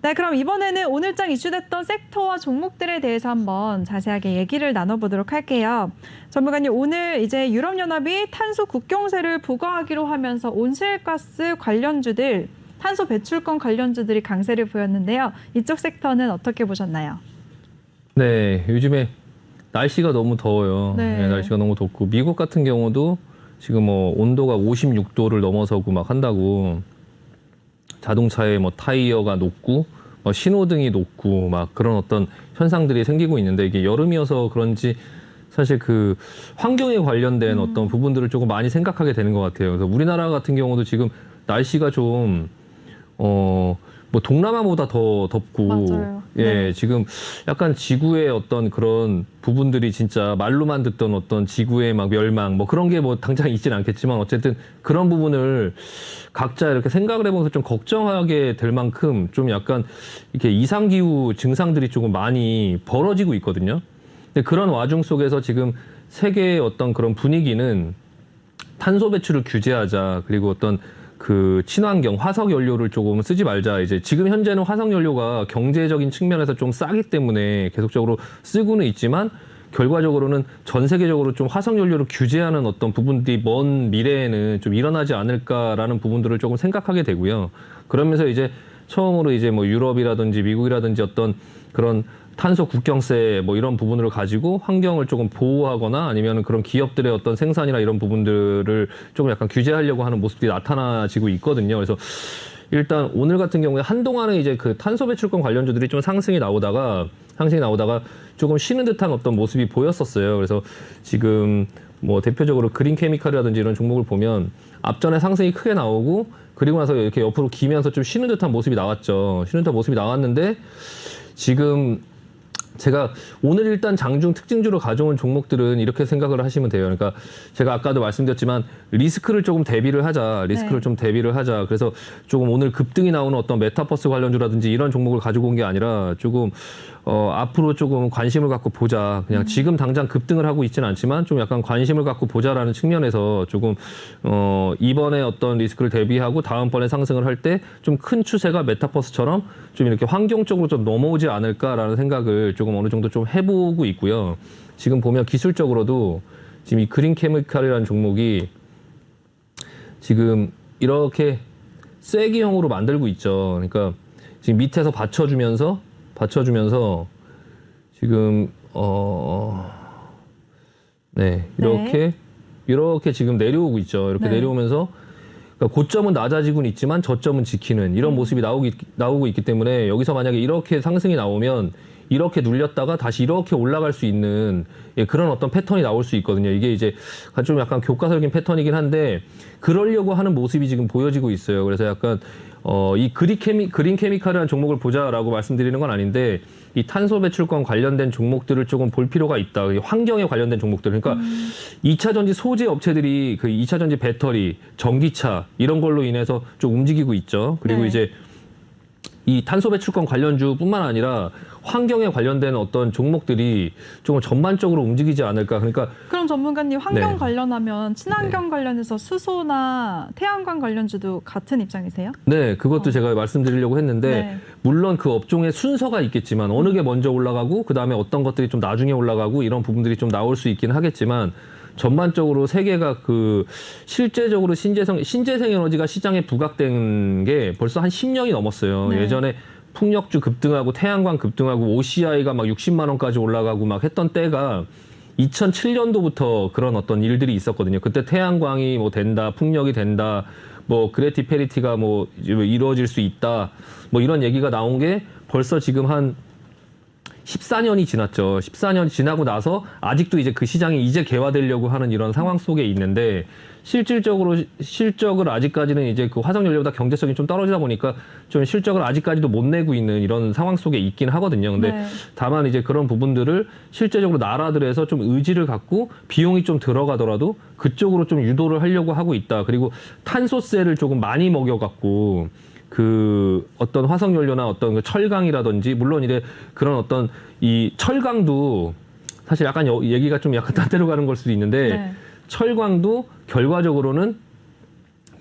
네, 그럼 이번에는 오늘장 이슈됐던 섹터와 종목들에 대해서 한번 자세하게 얘기를 나눠보도록 할게요. 전문가님, 오늘 이제 유럽연합이 탄소 국경세를 부과하기로 하면서 온실가스 관련주들, 탄소 배출권 관련주들이 강세를 보였는데요. 이쪽 섹터는 어떻게 보셨나요? 네, 요즘에 날씨가 너무 더워요. 네. 네, 날씨가 너무 덥고 미국 같은 경우도 지금 뭐 온도가 56도를 넘어서고 막 한다고 자동차의 뭐 타이어가 녹고 뭐 신호등이 녹고 막 그런 어떤 현상들이 생기고 있는데 이게 여름이어서 그런지 사실 그 환경에 관련된 어떤 부분들을 조금 많이 생각하게 되는 것 같아요. 그래서 우리나라 같은 경우도 지금 날씨가 좀 뭐 동남아보다 더 덥고 맞아요. 예, 네. 지금 약간 지구의 어떤 그런 부분들이 진짜 말로만 듣던 어떤 지구의 막 멸망 뭐 그런 게 뭐 당장 있진 않겠지만 어쨌든 그런 부분을 각자 이렇게 생각을 해보면서 좀 걱정하게 될 만큼 좀 약간 이렇게 이상기후 증상들이 조금 많이 벌어지고 있거든요. 근데 그런 와중 속에서 지금 세계의 어떤 그런 분위기는 탄소 배출을 규제하자, 그리고 어떤 그 친환경 화석 연료를 조금 쓰지 말자. 이제 지금 현재는 화석 연료가 경제적인 측면에서 좀 싸기 때문에 계속적으로 쓰고는 있지만 결과적으로는 전 세계적으로 좀 화석 연료를 규제하는 어떤 부분들이 먼 미래에는 좀 일어나지 않을까라는 부분들을 조금 생각하게 되고요. 그러면서 이제 처음으로 이제 뭐 유럽이라든지 미국이라든지 어떤 그런 탄소 국경세 뭐 이런 부분을 가지고 환경을 조금 보호하거나 아니면 그런 기업들의 어떤 생산이나 이런 부분들을 조금 약간 규제하려고 하는 모습들이 나타나지고 있거든요. 그래서 일단 오늘 같은 경우에 한동안은 이제 그 탄소 배출권 관련주들이 좀 상승이 나오다가 조금 쉬는 듯한 어떤 모습이 보였었어요. 그래서 지금 뭐 대표적으로 그린 케미칼이라든지 이런 종목을 보면 앞전에 상승이 크게 나오고 그리고 나서 이렇게 옆으로 기면서 좀 쉬는 듯한 모습이 나왔죠. 쉬는 듯한 모습이 나왔는데 지금 제가 오늘 일단 장중 특징주로 가져온 종목들은 이렇게 생각을 하시면 돼요. 그러니까 제가 아까도 말씀드렸지만 리스크를 조금 대비를 하자. 그래서 조금 오늘 급등이 나오는 어떤 메타버스 관련주라든지 이런 종목을 가지고 온 게 아니라 조금 앞으로 조금 관심을 갖고 보자. 그냥 지금 당장 급등을 하고 있지는 않지만 좀 약간 관심을 갖고 보자라는 측면에서 조금 이번에 어떤 리스크를 대비하고 다음번에 상승을 할 때 좀 큰 추세가 메타버스처럼 좀 이렇게 환경적으로 좀 넘어오지 않을까라는 생각을 조금 어느 정도 좀 해보고 있고요. 지금 보면 기술적으로도 지금 이 그린 케미칼이라는 종목이 지금 이렇게 쐐기형으로 만들고 있죠. 그러니까 지금 밑에서 받쳐주면서 지금 이렇게 지금 내려오고 있죠. 이렇게 내려오면서 그러니까 고점은 낮아지고는 있지만 저점은 지키는 이런 모습이 나오고 있기 때문에 여기서 만약에 이렇게 상승이 나오면 이렇게 눌렸다가 다시 이렇게 올라갈 수 있는 그런 어떤 패턴이 나올 수 있거든요. 이게 이제 좀 약간 교과서적인 패턴이긴 한데 그러려고 하는 모습이 지금 보여지고 있어요. 그래서 약간 이 그린 케미칼이라는 종목을 보자라고 말씀드리는 건 아닌데 이 탄소 배출권 관련된 종목들을 조금 볼 필요가 있다. 환경에 관련된 종목들. 그러니까 2차 전지 소재 업체들이 그 2차 전지 배터리, 전기차 이런 걸로 인해서 좀 움직이고 있죠. 그리고 이제 이 탄소 배출권 관련주뿐만 아니라 환경에 관련된 어떤 종목들이 조금 전반적으로 움직이지 않을까. 그러니까 그럼 전문가님 환경 관련하면 친환경 관련해서 수소나 태양광 관련주도 같은 입장이세요? 네, 그것도 제가 말씀드리려고 했는데 물론 그 업종의 순서가 있겠지만 어느 게 먼저 올라가고 그다음에 어떤 것들이 좀 나중에 올라가고 이런 부분들이 좀 나올 수 있긴 하겠지만 전반적으로 세계가 그 실제적으로 신재생 에너지가 시장에 부각된 게 벌써 한 10년이 넘었어요. 예전에 풍력주 급등하고 태양광 급등하고 OCI가 막 60만 원까지 올라가고 막 했던 때가 2007년도부터 그런 어떤 일들이 있었거든요. 그때 태양광이 뭐 된다, 풍력이 된다, 뭐 그레티 페리티가 뭐 이루어질 수 있다, 뭐 이런 얘기가 나온 게 벌써 지금 한 14년이 지났죠. 14년 지나고 나서 아직도 이제 그 시장이 이제 개화되려고 하는 이런 상황 속에 있는데 실적을 아직까지는 이제 그 화석연료보다 경제성이 좀 떨어지다 보니까 좀 실적을 아직까지도 못 내고 있는 이런 상황 속에 있긴 하거든요. 근데 다만 이제 그런 부분들을 실제적으로 나라들에서 좀 의지를 갖고 비용이 좀 들어가더라도 그쪽으로 좀 유도를 하려고 하고 있다. 그리고 탄소세를 조금 많이 먹여갖고 그 어떤 화석연료나 어떤 그 철강이라든지 물론 이제 그런 어떤 이 철강도 사실 약간 얘기가 좀 약간 딴 데로 가는 걸 수도 있는데 철강도 결과적으로는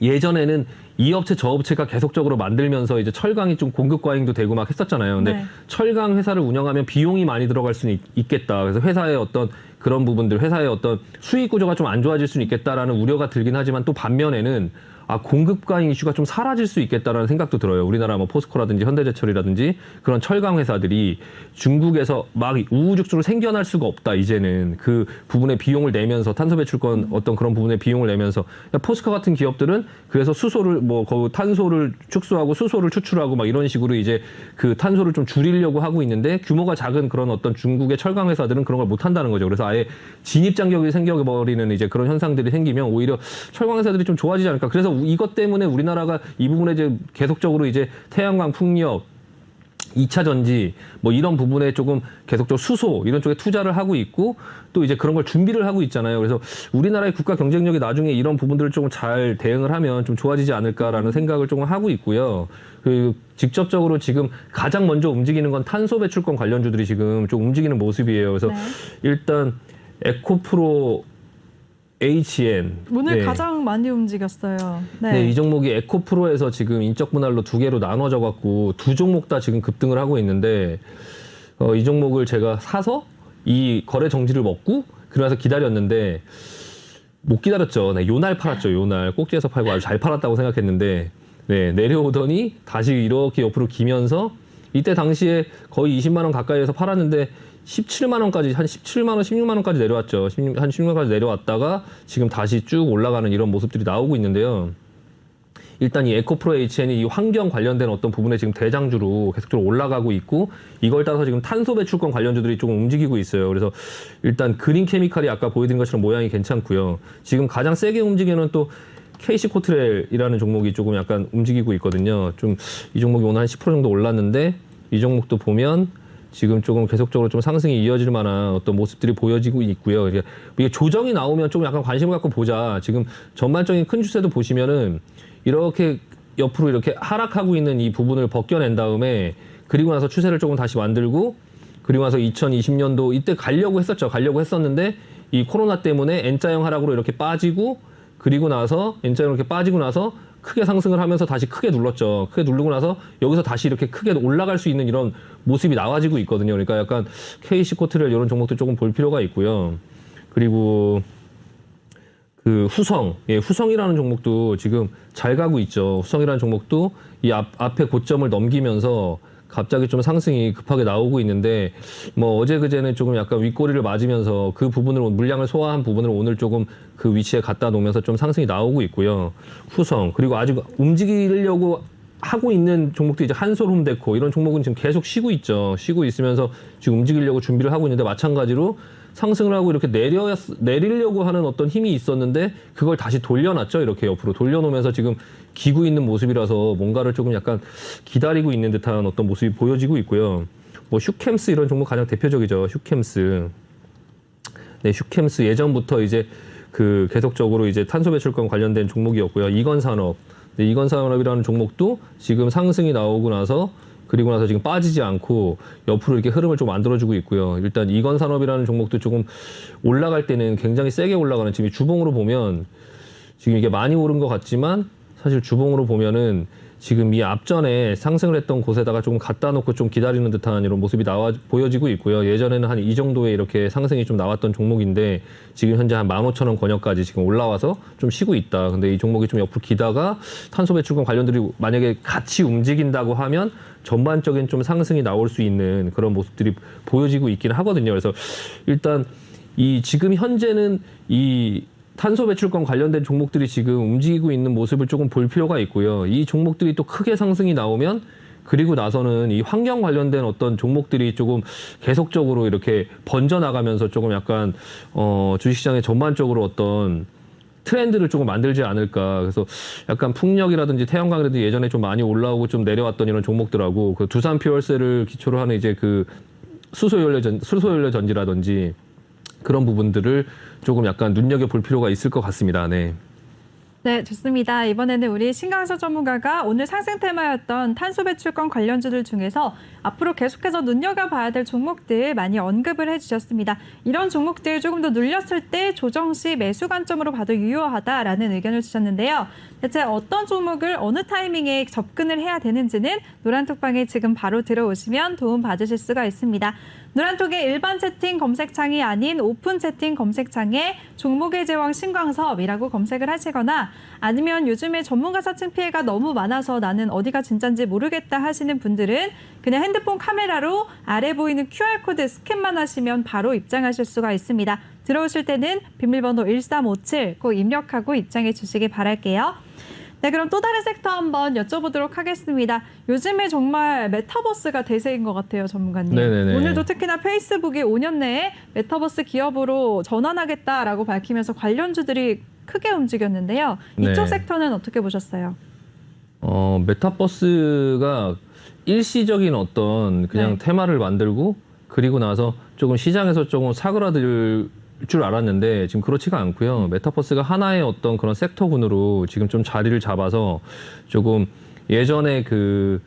예전에는 이 업체 저 업체가 계속적으로 만들면서 이제 철강이 좀 공급 과잉도 되고 막 했었잖아요. 근데 네. 철강 회사를 운영하면 비용이 많이 들어갈 수는 있겠다. 그래서 회사의 어떤 그런 부분들, 회사의 어떤 수익 구조가 좀 안 좋아질 수는 있겠다라는 우려가 들긴 하지만 또 반면에는 공급 과잉 이슈가 좀 사라질 수 있겠다라는 생각도 들어요. 우리나라 뭐 포스코라든지 현대제철이라든지 그런 철강 회사들이 중국에서 막 우후죽순으로 생겨날 수가 없다. 이제는 그 부분의 비용을 내면서 탄소 배출권 어떤 그런 부분의 비용을 내면서 포스코 같은 기업들은 그래서 수소를 탄소를 축소하고 수소를 추출하고 막 이런 식으로 이제 그 탄소를 좀 줄이려고 하고 있는데 규모가 작은 그런 어떤 중국의 철강 회사들은 그런 걸 못 한다는 거죠. 그래서 아예 진입 장벽이 생겨버리는 이제 그런 현상들이 생기면 오히려 철강 회사들이 좀 좋아지지 않을까. 그래서 이것 때문에 우리나라가 이 부분에 이제 계속적으로 이제 태양광 풍력 2차 전지 뭐 이런 부분에 조금 계속적으로 수소 이런 쪽에 투자를 하고 있고 또 이제 그런 걸 준비를 하고 있잖아요. 그래서 우리나라의 국가 경쟁력이 나중에 이런 부분들을 조금 잘 대응을 하면 좀 좋아지지 않을까라는 생각을 조금 하고 있고요. 그리고 직접적으로 지금 가장 먼저 움직이는 건 탄소 배출권 관련주들이 지금 좀 움직이는 모습이에요. 그래서 네. 일단 에코프로 HN 오늘 네. 가장 많이 움직였어요. 네. 네, 이 종목이 에코프로에서 지금 인적 분할로 두 개로 나눠져 갖고 두 종목 다 지금 급등을 하고 있는데 이 종목을 제가 사서 이 거래 정지를 먹고 그러면서 기다렸는데 못 기다렸죠. 네, 요날 팔았죠. 요날 꼭지에서 팔고 아주 잘 팔았다고 생각했는데 네, 내려오더니 다시 이렇게 옆으로 기면서 이때 당시에 거의 20만 원 가까이에서 팔았는데 17만 원까지 한 17만 원, 16만 원까지 내려왔죠. 한 16만 원까지 내려왔다가 지금 다시 쭉 올라가는 이런 모습들이 나오고 있는데요. 일단 이 에코프로 HN이 이 환경 관련된 어떤 부분에 지금 대장주로 계속적으로 올라가고 있고 이걸 따라서 지금 탄소 배출권 관련주들이 조금 움직이고 있어요. 그래서 일단 그린 케미칼이 아까 보여드린 것처럼 모양이 괜찮고요. 지금 가장 세게 움직이는 또 KC 코트렐이라는 종목이 조금 약간 움직이고 있거든요. 좀 이 종목이 오늘 한 10% 정도 올랐는데 이 종목도 보면 지금 조금 계속적으로 좀 상승이 이어질 만한 어떤 모습들이 보여지고 있고요. 이게 조정이 나오면 좀 약간 관심을 갖고 보자. 지금 전반적인 큰 추세도 보시면은 이렇게 옆으로 이렇게 하락하고 있는 이 부분을 벗겨낸 다음에 그리고 나서 추세를 조금 다시 만들고 그리고 나서 2020년도 이때 가려고 했었죠. 가려고 했었는데 이 코로나 때문에 N자형 하락으로 이렇게 빠지고 그리고 나서 N자형 이렇게 빠지고 나서 크게 상승을 하면서 다시 크게 눌렀죠. 크게 누르고 나서 여기서 다시 이렇게 크게 올라갈 수 있는 이런 모습이 나와지고 있거든요. 그러니까 약간 KC 코트렐 이런 종목도 조금 볼 필요가 있고요. 그리고 그 후성이라는 종목도 지금 잘 가고 있죠. 후성이라는 종목도 이 앞에 고점을 넘기면서 갑자기 좀 상승이 급하게 나오고 있는데 뭐 어제 그제는 조금 약간 윗꼬리를 맞으면서 그 부분을 물량을 소화한 부분을 오늘 조금 그 위치에 갖다 놓으면서 좀 상승이 나오고 있고요. 후성 그리고 아직 움직이려고 하고 있는 종목도 이제 한솔홈데코 이런 종목은 지금 계속 쉬고 있죠. 쉬고 있으면서 지금 움직이려고 준비를 하고 있는데 마찬가지로 상승을 하고 이렇게 내리려고 하는 어떤 힘이 있었는데 그걸 다시 돌려놨죠. 이렇게 옆으로 돌려놓으면서 지금 기고 있는 모습이라서 뭔가를 조금 약간 기다리고 있는 듯한 어떤 모습이 보여지고 있고요. 뭐 슈캠스 이런 종목 가장 대표적이죠. 슈캠스. 네, 슈캠스 예전부터 이제 그 계속적으로 이제 탄소 배출권 관련된 종목이었고요. 이건산업. 네, 이건산업이라는 종목도 지금 상승이 나오고 나서 그리고 나서 지금 빠지지 않고 옆으로 이렇게 흐름을 좀 만들어주고 있고요. 일단 이건산업이라는 종목도 조금 올라갈 때는 굉장히 세게 올라가는 지금 주봉으로 보면 지금 이게 많이 오른 것 같지만 사실 주봉으로 보면은 지금 이 앞전에 상승을 했던 곳에다가 조금 갖다 놓고 좀 기다리는 듯한 이런 모습이 보여지고 있고요. 예전에는 한 이 정도의 이렇게 상승이 좀 나왔던 종목인데 지금 현재 한 15,000원 권역까지 지금 올라와서 좀 쉬고 있다. 근데 이 종목이 좀 옆으로 기다가 탄소 배출권 관련들이 만약에 같이 움직인다고 하면 전반적인 좀 상승이 나올 수 있는 그런 모습들이 보여지고 있긴 하거든요. 그래서 일단 이 지금 현재는 이 탄소 배출권 관련된 종목들이 지금 움직이고 있는 모습을 조금 볼 필요가 있고요. 이 종목들이 또 크게 상승이 나오면 그리고 나서는 이 환경 관련된 어떤 종목들이 조금 계속적으로 이렇게 번져나가면서 조금 약간 주식시장의 전반적으로 어떤 트렌드를 조금 만들지 않을까. 그래서 약간 풍력이라든지 태양광이라든지 예전에 좀 많이 올라오고 좀 내려왔던 이런 종목들하고 그 두산 퓨얼셀을 기초로 하는 이제 그 수소연료 전지라든지 그런 부분들을 조금 약간 눈여겨볼 필요가 있을 것 같습니다. 네. 네, 좋습니다. 이번에는 우리 신강석 전문가가 오늘 상승 테마였던 탄소 배출권 관련주들 중에서 앞으로 계속해서 눈여겨봐야 될 종목들 많이 언급을 해주셨습니다. 이런 종목들 조금 더 눌렸을 때 조정 시 매수 관점으로 봐도 유효하다라는 의견을 주셨는데요. 대체 어떤 종목을 어느 타이밍에 접근을 해야 되는지는 노란톡방에 지금 바로 들어오시면 도움 받으실 수가 있습니다. 노란톡의 일반 채팅 검색창이 아닌 오픈 채팅 검색창에 종목의 제왕 신광섭이라고 검색을 하시거나 아니면 요즘에 전문가 사칭 피해가 너무 많아서 나는 어디가 진짠지 모르겠다 하시는 분들은 그냥 핸드폰 카메라로 아래 보이는 QR코드 스캔만 하시면 바로 입장하실 수가 있습니다. 들어오실 때는 비밀번호 1357 꼭 입력하고 입장해 주시기 바랄게요. 네, 그럼 또 다른 섹터 한번 여쭤보도록 하겠습니다. 요즘에 정말 메타버스가 대세인 것 같아요, 전문가님. 네네네. 오늘도 특히나 페이스북이 5년 내에 메타버스 기업으로 전환하겠다라고 밝히면서 관련주들이 크게 움직였는데요. 이쪽 네. 섹터는 어떻게 보셨어요? 메타버스가 일시적인 어떤 그냥 네. 테마를 만들고 그리고 나서 조금 시장에서 조금 사그라들 줄 알았는데 지금 그렇지가 않고요. 메타버스가 하나의 어떤 그런 섹터군으로 지금 좀 자리를 잡아서 조금 예전에 그런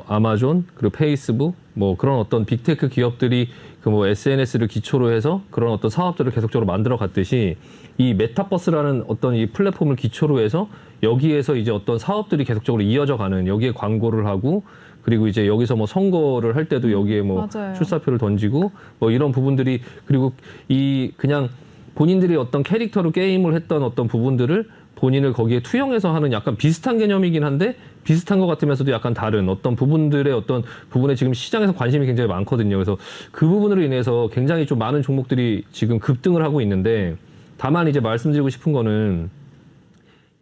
아마존 그리고 페이스북 그런 어떤 빅테크 기업들이 SNS를 기초로 해서 그런 어떤 사업들을 계속적으로 만들어 갔듯이 이 메타버스라는 어떤 이 플랫폼을 기초로 해서 여기에서 이제 어떤 사업들이 계속적으로 이어져 가는 여기에 광고를 하고 그리고 이제 여기서 선거를 할 때도 여기에 맞아요. 출사표를 던지고 이런 부분들이 그리고 이 그냥 본인들이 어떤 캐릭터로 게임을 했던 어떤 부분들을 본인을 거기에 투영해서 하는 약간 비슷한 개념이긴 한데 비슷한 것 같으면서도 약간 다른 어떤 부분들의 어떤 부분에 지금 시장에서 관심이 굉장히 많거든요. 그래서 그 부분으로 인해서 굉장히 좀 많은 종목들이 지금 급등을 하고 있는데 다만 이제 말씀드리고 싶은 거는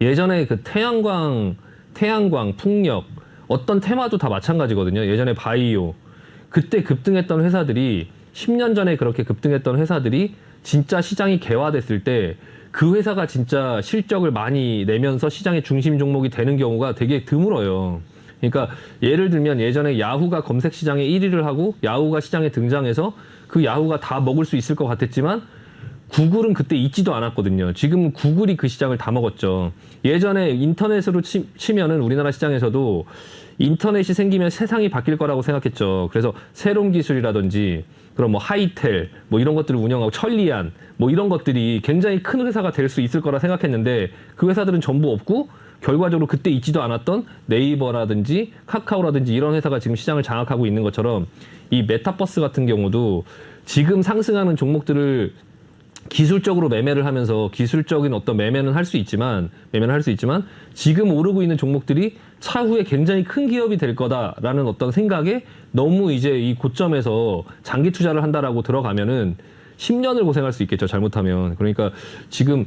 예전에 그 태양광, 풍력 어떤 테마도 다 마찬가지거든요. 예전에 바이오 그때 급등했던 회사들이 10년 전에 그렇게 급등했던 회사들이 진짜 시장이 개화됐을 때 그 회사가 진짜 실적을 많이 내면서 시장의 중심 종목이 되는 경우가 되게 드물어요. 그러니까 예를 들면 예전에 야후가 검색 시장에 1위를 하고 야후가 시장에 등장해서 그 야후가 다 먹을 수 있을 것 같았지만 구글은 그때 있지도 않았거든요. 지금 구글이 그 시장을 다 먹었죠. 예전에 인터넷으로 치면은 우리나라 시장에서도 인터넷이 생기면 세상이 바뀔 거라고 생각했죠. 그래서 새로운 기술이라든지 그럼 하이텔 이런 것들을 운영하고 천리안 이런 것들이 굉장히 큰 회사가 될 수 있을 거라 생각했는데 그 회사들은 전부 없고 결과적으로 그때 있지도 않았던 네이버라든지 카카오라든지 이런 회사가 지금 시장을 장악하고 있는 것처럼 이 메타버스 같은 경우도 지금 상승하는 종목들을 기술적으로 매매를 하면서 기술적인 어떤 매매는 할 수 있지만 지금 오르고 있는 종목들이 차후에 굉장히 큰 기업이 될 거다라는 어떤 생각에 너무 이제 이 고점에서 장기 투자를 한다라고 들어가면은 10년을 고생할 수 있겠죠. 잘못하면. 그러니까 지금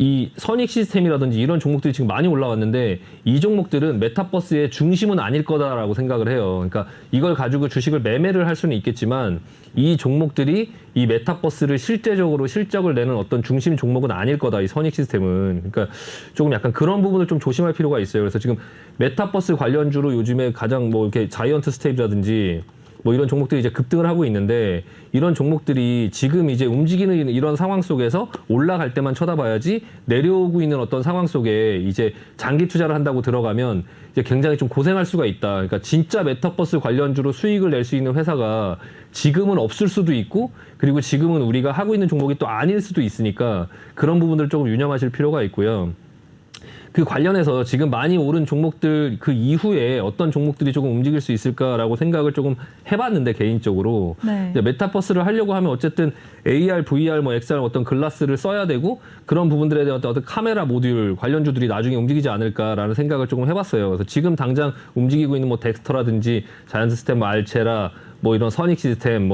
이 선익 시스템이라든지 이런 종목들이 지금 많이 올라왔는데 이 종목들은 메타버스의 중심은 아닐 거다라고 생각을 해요. 그러니까 이걸 가지고 주식을 매매를 할 수는 있겠지만 이 종목들이 이 메타버스를 실제적으로 실적을 내는 어떤 중심 종목은 아닐 거다. 이 선익 시스템은. 그러니까 조금 약간 그런 부분을 좀 조심할 필요가 있어요. 그래서 지금 메타버스 관련주로 요즘에 가장 이렇게 자이언트 스테이지라든지 이런 종목들이 이제 급등을 하고 있는데 이런 종목들이 지금 이제 움직이는 이런 상황 속에서 올라갈 때만 쳐다봐야지 내려오고 있는 어떤 상황 속에 이제 장기 투자를 한다고 들어가면 이제 굉장히 좀 고생할 수가 있다. 그러니까 진짜 메타버스 관련주로 수익을 낼 수 있는 회사가 지금은 없을 수도 있고 그리고 지금은 우리가 하고 있는 종목이 또 아닐 수도 있으니까 그런 부분들 조금 유념하실 필요가 있고요. 그 관련해서 지금 많이 오른 종목들 그 이후에 어떤 종목들이 조금 움직일 수 있을까라고 생각을 조금 해봤는데 개인적으로 네. 메타버스를 하려고 하면 어쨌든 AR, VR, XR 어떤 글라스를 써야 되고 그런 부분들에 대한 어떤 카메라 모듈 관련주들이 나중에 움직이지 않을까라는 생각을 조금 해봤어요. 그래서 지금 당장 움직이고 있는 덱스터라든지 자이언트 시스템, 알체라 이런 선익 시스템,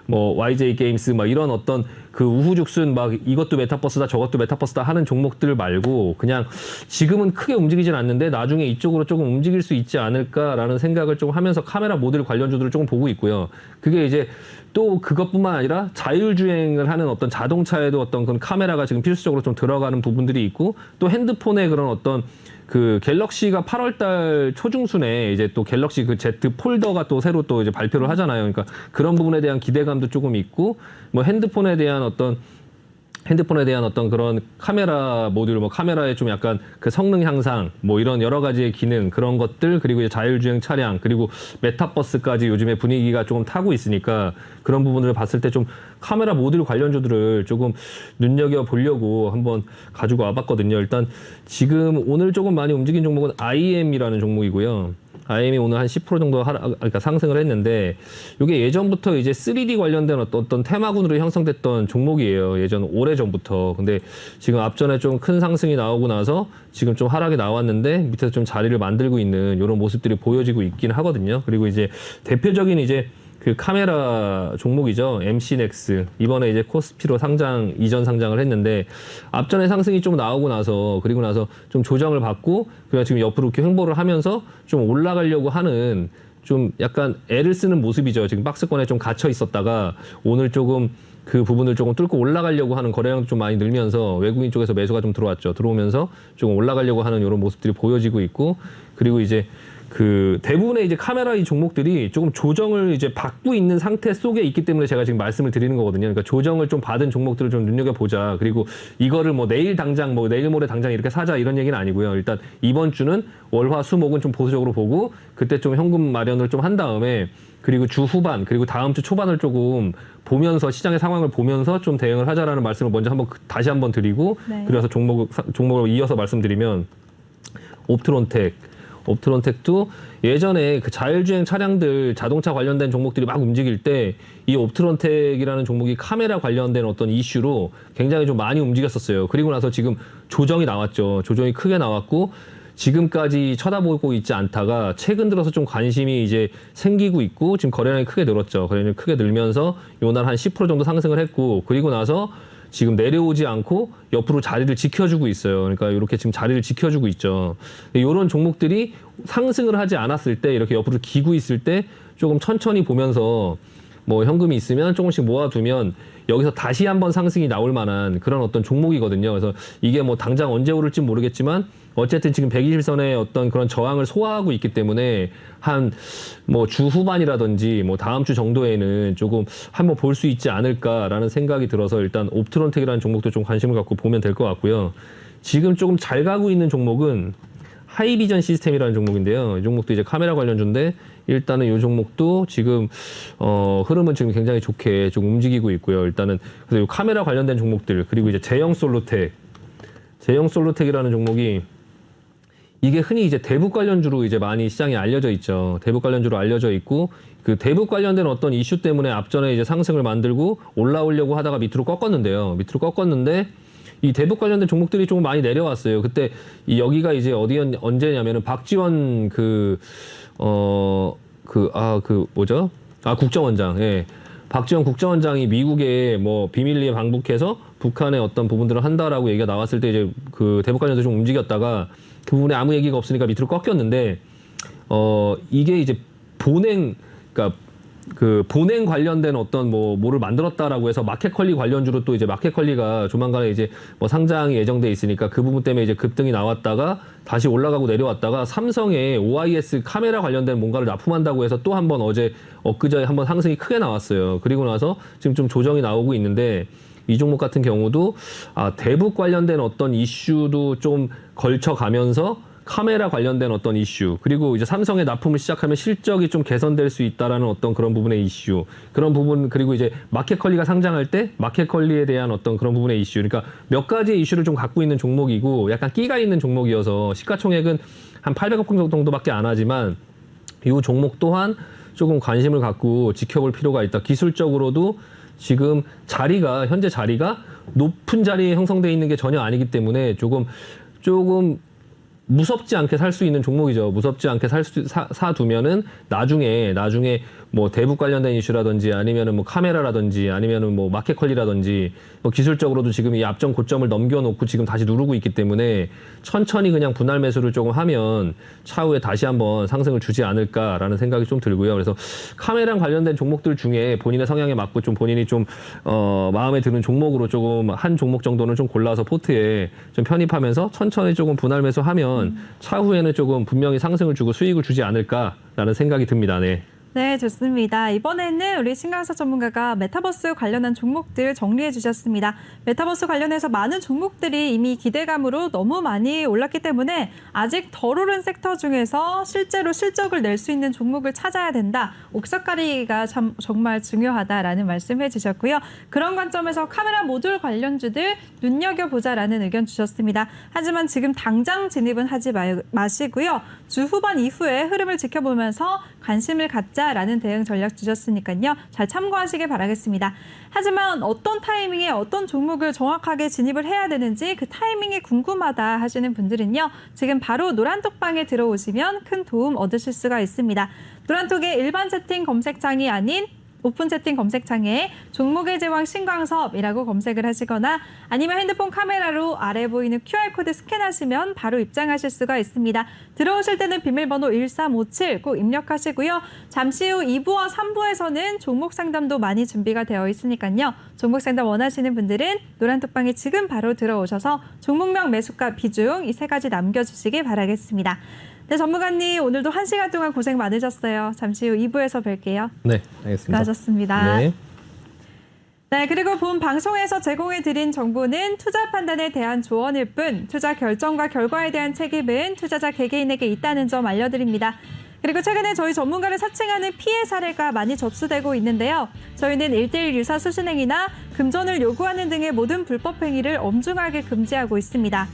YJ 게임스, 이런 어떤 그 우후죽순 이것도 메타버스다 저것도 메타버스다 하는 종목들 말고 그냥 지금은 크게 움직이진 않는데 나중에 이쪽으로 조금 움직일 수 있지 않을까라는 생각을 좀 하면서 카메라 모듈 관련주들을 조금 보고 있고요. 그게 이제 또 그것뿐만 아니라 자율주행을 하는 어떤 자동차에도 어떤 그런 카메라가 지금 필수적으로 좀 들어가는 부분들이 있고 또 핸드폰에 그런 어떤 그 갤럭시가 8월달 초중순에 이제 또 갤럭시 그 Z 폴더가 또 새로 또 이제 발표를 하잖아요. 그러니까 그런 부분에 대한 기대감도 조금 있고 핸드폰에 대한 어떤 핸드폰에 대한 어떤 그런 카메라 모듈, 뭐 카메라의 좀 약간 그 성능 향상, 뭐 이런 여러 가지의 기능 그런 것들, 그리고 이제 자율주행 차량, 그리고 메타버스까지 요즘에 분위기가 조금 타고 있으니까 그런 부분들을 봤을 때 좀 카메라 모듈 관련주들을 조금 눈여겨 보려고 한번 가지고 와봤거든요. 일단 지금 오늘 조금 많이 움직인 종목은 IM이라는 종목이고요. IM이 오늘 한 10% 정도 그러니까 상승을 했는데, 이게 예전부터 이제 3D 관련된 어떤 테마군으로 형성됐던 종목이에요. 예전 오래전부터. 근데 지금 앞전에 좀 큰 상승이 나오고 나서 지금 좀 하락이 나왔는데 밑에서 좀 자리를 만들고 있는 이런 모습들이 보여지고 있긴 하거든요. 그리고 이제 대표적인 이제 그 카메라 종목이죠. MC넥스. 이번에 이제 코스피로 이전 상장을 했는데, 앞전에 상승이 좀 나오고 나서, 그리고 나서 좀 조정을 받고, 그래서 지금 옆으로 이렇게 횡보를 하면서 좀 올라가려고 하는 좀 약간 애를 쓰는 모습이죠. 지금 박스권에 좀 갇혀 있었다가 오늘 조금 그 부분을 조금 뚫고 올라가려고 하는 거래량도 좀 많이 늘면서 외국인 쪽에서 매수가 좀 들어왔죠. 들어오면서 조금 올라가려고 하는 이런 모습들이 보여지고 있고, 그리고 이제 그 대부분의 이제 카메라 이 종목들이 조금 조정을 이제 받고 있는 상태 속에 있기 때문에 제가 지금 말씀을 드리는 거거든요. 그러니까 조정을 좀 받은 종목들을 좀 눈여겨보자. 그리고 이거를 뭐 내일 당장 뭐 내일 모레 당장 이렇게 사자 이런 얘기는 아니고요. 일단 이번 주는 월화 수목은 좀 보수적으로 보고 그때 좀 현금 마련을 좀 한 다음에, 그리고 주 후반 그리고 다음 주 초반을 조금 보면서 시장의 상황을 보면서 좀 대응을 하자라는 말씀을 먼저 다시 한번 드리고, 네. 그래서 종목을 이어서 말씀드리면 옵트론텍도 예전에 그 자율주행 차량들 자동차 관련된 종목들이 막 움직일 때 이 옵트론텍이라는 종목이 카메라 관련된 어떤 이슈로 굉장히 좀 많이 움직였었어요. 그리고 나서 지금 조정이 나왔죠. 조정이 크게 나왔고 지금까지 쳐다보고 있지 않다가 최근 들어서 좀 관심이 이제 생기고 있고, 지금 거래량이 크게 늘었죠. 거래량이 크게 늘면서 요날 한 10% 정도 상승을 했고, 그리고 나서 지금 내려오지 않고 옆으로 자리를 지켜주고 있어요. 그러니까 이렇게 지금 자리를 지켜주고 있죠. 이런 종목들이 상승을 하지 않았을 때, 이렇게 옆으로 기고 있을 때 조금 천천히 보면서 뭐 현금이 있으면 조금씩 모아두면 여기서 다시 한번 상승이 나올 만한 그런 어떤 종목이거든요. 그래서 이게 뭐 당장 언제 오를지 모르겠지만 어쨌든 지금 120선의 어떤 그런 저항을 소화하고 있기 때문에 한 뭐 주 후반이라든지 뭐 다음 주 정도에는 조금 한번 볼 수 있지 않을까라는 생각이 들어서 일단 옵트론텍이라는 종목도 좀 관심을 갖고 보면 될 것 같고요. 지금 조금 잘 가고 있는 종목은 하이비전 시스템이라는 종목인데요. 이 종목도 이제 카메라 관련주인데, 일단은 이 종목도 지금 흐름은 지금 굉장히 좋게 좀 움직이고 있고요. 일단은 그래서 이 카메라 관련된 종목들, 그리고 이제 제형솔루텍이라는 종목이 이게 흔히 이제 대북 관련주로 이제 많이 시장에 알려져 있죠. 대북 관련주로 알려져 있고, 그 대북 관련된 어떤 이슈 때문에 앞전에 이제 상승을 만들고 올라오려고 하다가 밑으로 꺾었는데 이 대북 관련된 종목들이 조금 많이 내려왔어요. 그때 여기가 이제 언제냐면은 박지원 국정원장, 예. 박지원 국정원장이 미국에 뭐 비밀리에 방북해서 북한의 어떤 부분들을 한다라고 얘기가 나왔을 때 이제 그 대북 관련도 좀 움직였다가 그 부분에 아무 얘기가 없으니까 밑으로 꺾였는데, 이게 이제 본행 관련된 어떤 뭐를 만들었다라고 해서 마켓컬리 관련주로 또 이제 마켓컬리가 조만간에 이제 뭐 상장이 예정돼 있으니까 그 부분 때문에 이제 급등이 나왔다가 다시 올라가고 내려왔다가 삼성의 OIS 카메라 관련된 뭔가를 납품한다고 해서 또 한번 엊그제 한번 상승이 크게 나왔어요. 그리고 나서 지금 좀 조정이 나오고 있는데, 이 종목 같은 경우도 대북 관련된 어떤 이슈도 좀 걸쳐가면서 카메라 관련된 어떤 이슈, 그리고 이제 삼성의 납품을 시작하면 실적이 좀 개선될 수 있다라는 어떤 그런 부분의 이슈, 그런 부분, 그리고 이제 마켓컬리가 상장할 때 마켓컬리에 대한 어떤 그런 부분의 이슈, 그러니까 몇 가지의 이슈를 좀 갖고 있는 종목이고 약간 끼가 있는 종목이어서 시가총액은 한 800억 정도밖에 안 하지만 이 종목 또한 조금 관심을 갖고 지켜볼 필요가 있다. 기술적으로도 지금 현재 자리가 높은 자리에 형성되어 있는 게 전혀 아니기 때문에 조금 무섭지 않게 살 수 있는 종목이죠. 무섭지 않게 사두면은 나중에 뭐 대북 관련된 이슈라든지 아니면은 뭐 카메라라든지 아니면은 뭐 마켓컬리라든지 뭐 기술적으로도 지금 이 앞전 고점을 넘겨놓고 지금 다시 누르고 있기 때문에 천천히 그냥 분할 매수를 조금 하면 차후에 다시 한번 상승을 주지 않을까라는 생각이 좀 들고요. 그래서 카메라랑 관련된 종목들 중에 본인의 성향에 맞고 좀 본인이 좀 마음에 드는 종목으로 조금 한 종목 정도는 좀 골라서 포트에 좀 편입하면서 천천히 조금 분할 매수하면 차후에는 조금 분명히 상승을 주고 수익을 주지 않을까라는 생각이 듭니다. 네. 네, 좋습니다. 이번에는 우리 신강석 전문가가 메타버스 관련한 종목들 정리해 주셨습니다. 메타버스 관련해서 많은 종목들이 이미 기대감으로 너무 많이 올랐기 때문에 아직 덜 오른 섹터 중에서 실제로 실적을 낼 수 있는 종목을 찾아야 된다. 옥석가리가 참 정말 중요하다라는 말씀해 주셨고요. 그런 관점에서 카메라 모듈 관련주들 눈여겨보자라는 의견 주셨습니다. 하지만 지금 당장 진입은 하지 마시고요. 주 후반 이후에 흐름을 지켜보면서 관심을 갖자라는 대응 전략 주셨으니까요. 잘 참고하시길 바라겠습니다. 하지만 어떤 타이밍에 어떤 종목을 정확하게 진입을 해야 되는지 그 타이밍이 궁금하다 하시는 분들은요. 지금 바로 노란톡방에 들어오시면 큰 도움 얻으실 수가 있습니다. 노란톡의 일반 채팅 검색창이 아닌 오픈 채팅 검색창에 종목의 제왕 신광섭이라고 검색을 하시거나 아니면 핸드폰 카메라로 아래 보이는 QR코드 스캔하시면 바로 입장하실 수가 있습니다. 들어오실 때는 비밀번호 1357 꼭 입력하시고요. 잠시 후 2부와 3부에서는 종목 상담도 많이 준비가 되어 있으니까요. 종목 상담 원하시는 분들은 노란톡방에 지금 바로 들어오셔서 종목명 매수가 비중 이 세 가지 남겨주시길 바라겠습니다. 네, 전문가님 오늘도 1시간 동안 고생 많으셨어요. 잠시 후 2부에서 뵐게요. 네, 알겠습니다. 수고하셨습니다. 네. 네, 그리고 본 방송에서 제공해드린 정보는 투자 판단에 대한 조언일 뿐 투자 결정과 결과에 대한 책임은 투자자 개개인에게 있다는 점 알려드립니다. 그리고 최근에 저희 전문가를 사칭하는 피해 사례가 많이 접수되고 있는데요. 저희는 1:1 유사 수신행위나 금전을 요구하는 등의 모든 불법 행위를 엄중하게 금지하고 있습니다.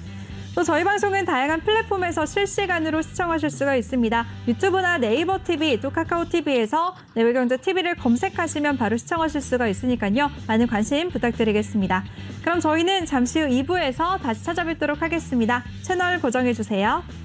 또 저희 방송은 다양한 플랫폼에서 실시간으로 시청하실 수가 있습니다. 유튜브나 네이버 TV, 또 카카오 TV에서 내외경제 TV를 검색하시면 바로 시청하실 수가 있으니까요. 많은 관심 부탁드리겠습니다. 그럼 저희는 잠시 후 2부에서 다시 찾아뵙도록 하겠습니다. 채널 고정해주세요.